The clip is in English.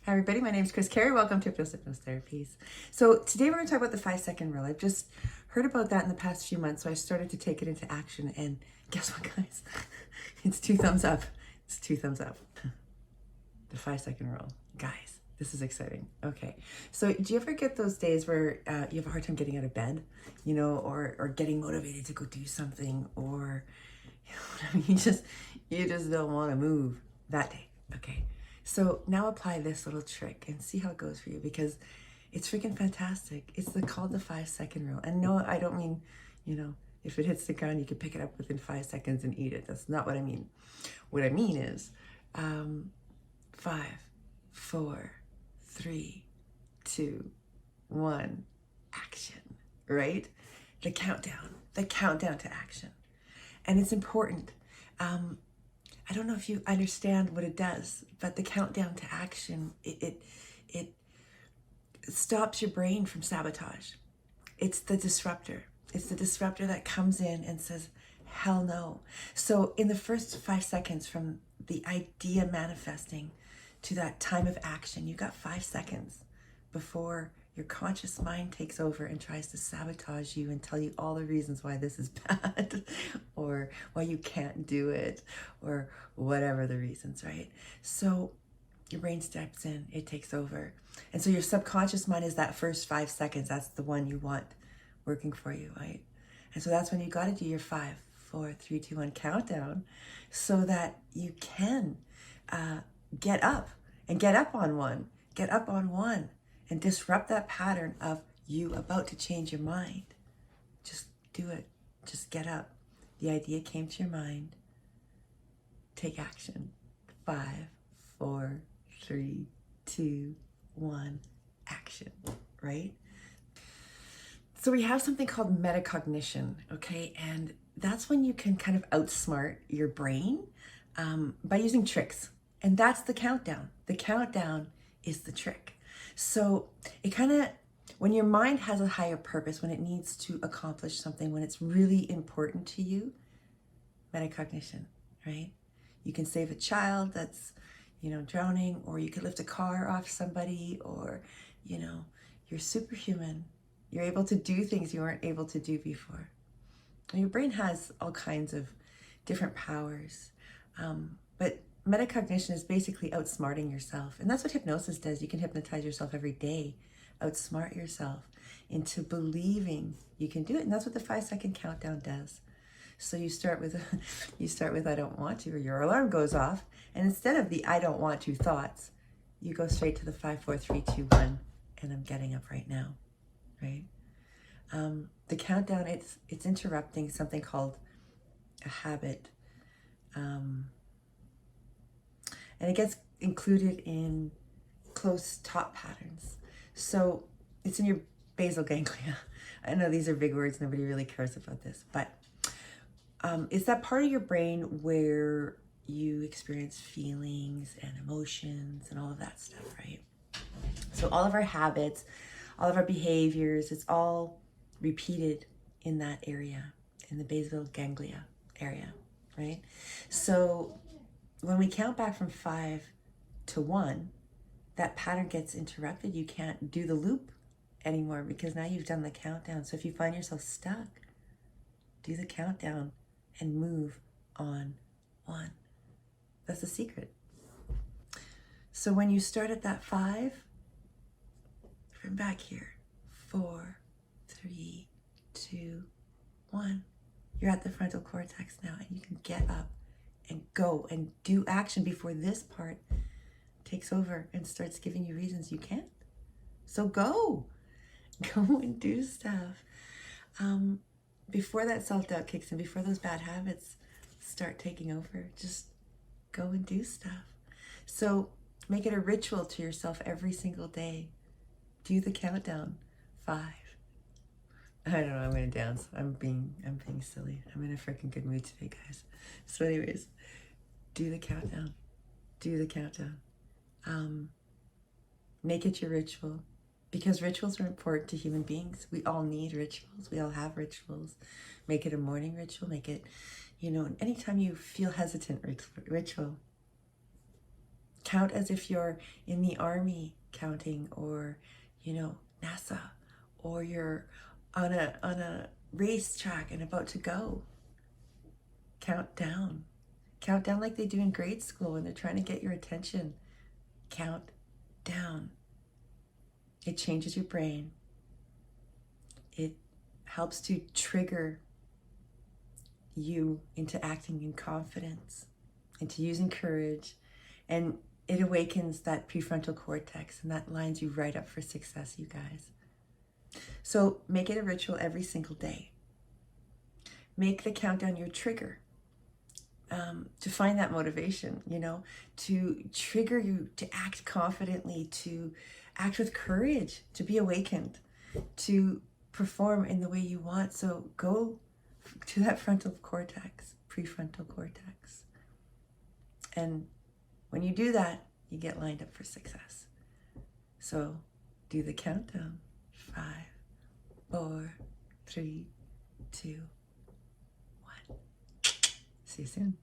Hi everybody, my name is Chris Carey. Welcome to Hypnosis Therapies. So today we're going to talk about the 5-second rule. I've just heard about that in the past few months, so I started to take it into action, and guess what, guys? It's 2 thumbs up. It's 2 thumbs up. The 5-second rule. Guys, this is exciting. Okay, so do you ever get those days where you have a hard time getting out of bed, or getting motivated to go do something, or you just don't want to move that day? Okay. So now apply this little trick and see how it goes for you, because it's freaking fantastic. It's called the 5-second rule. And no, I don't mean, if it hits the ground, you can pick it up within 5 seconds and eat it. That's not what I mean. What I mean is 5, 4, 3, 2, 1, action, right? The countdown to action. And it's important. I don't know if you understand what it does, but the countdown to action, it stops your brain from sabotage. It's the disruptor. It's the disruptor that comes in and says, hell no. So in the first 5 seconds from the idea manifesting to that time of action, you got 5 seconds before your conscious mind takes over and tries to sabotage you and tell you all the reasons why this is bad or why you can't do it or whatever the reasons, right? So your brain steps in, it takes over. And so your subconscious mind is that first 5 seconds. That's the one you want working for you, right? And so that's when you got to do your 5, 4, 3, 2, 1 countdown so that you can get up on one and disrupt that pattern of you about to change your mind. Just do it. Just get up. The idea came to your mind. Take action. 5, 4, 3, 2, 1, action, right? So we have something called metacognition, okay? And that's when you can kind of outsmart your brain by using tricks. And that's the countdown. The countdown is the trick. So it kind of, when your mind has a higher purpose, when it needs to accomplish something, when it's really important to you, metacognition, right? You can save a child that's, drowning, or you could lift a car off somebody, or, you're superhuman. You're able to do things you weren't able to do before. And your brain has all kinds of different powers. But metacognition is basically outsmarting yourself. And that's what hypnosis does. You can hypnotize yourself every day, outsmart yourself into believing you can do it. And that's what the 5-second countdown does. So you start with I don't want to, or your alarm goes off. And instead of the I don't want to thoughts, you go straight to the 5, 4, 3, 2, 1, and I'm getting up right now, right? The countdown, it's interrupting something called a habit. And it gets included in close top patterns. So it's in your basal ganglia. I know these are big words, nobody really cares about this, but it's that part of your brain where you experience feelings and emotions and all of that stuff, right? So all of our habits, all of our behaviors, it's all repeated in that area, in the basal ganglia area, right? So when we count back from 5 to 1, that pattern gets interrupted. You can't do the loop anymore because now you've done the countdown. So if you find yourself stuck, do the countdown and move on 1. That's the secret. So when you start at that 5, from back here, 4, 3, 2, 1, you're at the frontal cortex now, and you can get up and go and do action before this part takes over and starts giving you reasons you can't. So go and do stuff. Before that self-doubt kicks in, before those bad habits start taking over, just go and do stuff. So make it a ritual to yourself every single day. Do the countdown. 5. I don't know, I'm gonna dance. I'm being silly. I'm in a freaking good mood today, guys. So anyways, do the countdown. Do the countdown. Make it your ritual, because rituals are important to human beings. We all need rituals. We all have rituals. Make it a morning ritual. Make it, anytime you feel hesitant, ritual. Count as if you're in the army counting, or, NASA, or you're on a racetrack and about to go. Count down. Count down like they do in grade school when they're trying to get your attention. Count down. It changes your brain. It helps to trigger you into acting in confidence, into using courage, and it awakens that prefrontal cortex, and that lines you right up for success, you guys. So make it a ritual every single day. Make the countdown your trigger, to find that motivation, to trigger you to act confidently, to act with courage, to be awakened, to perform in the way you want. So go to that prefrontal cortex. And when you do that, you get lined up for success. So do the countdown. 5, 4, 3, 2, 1. See you soon.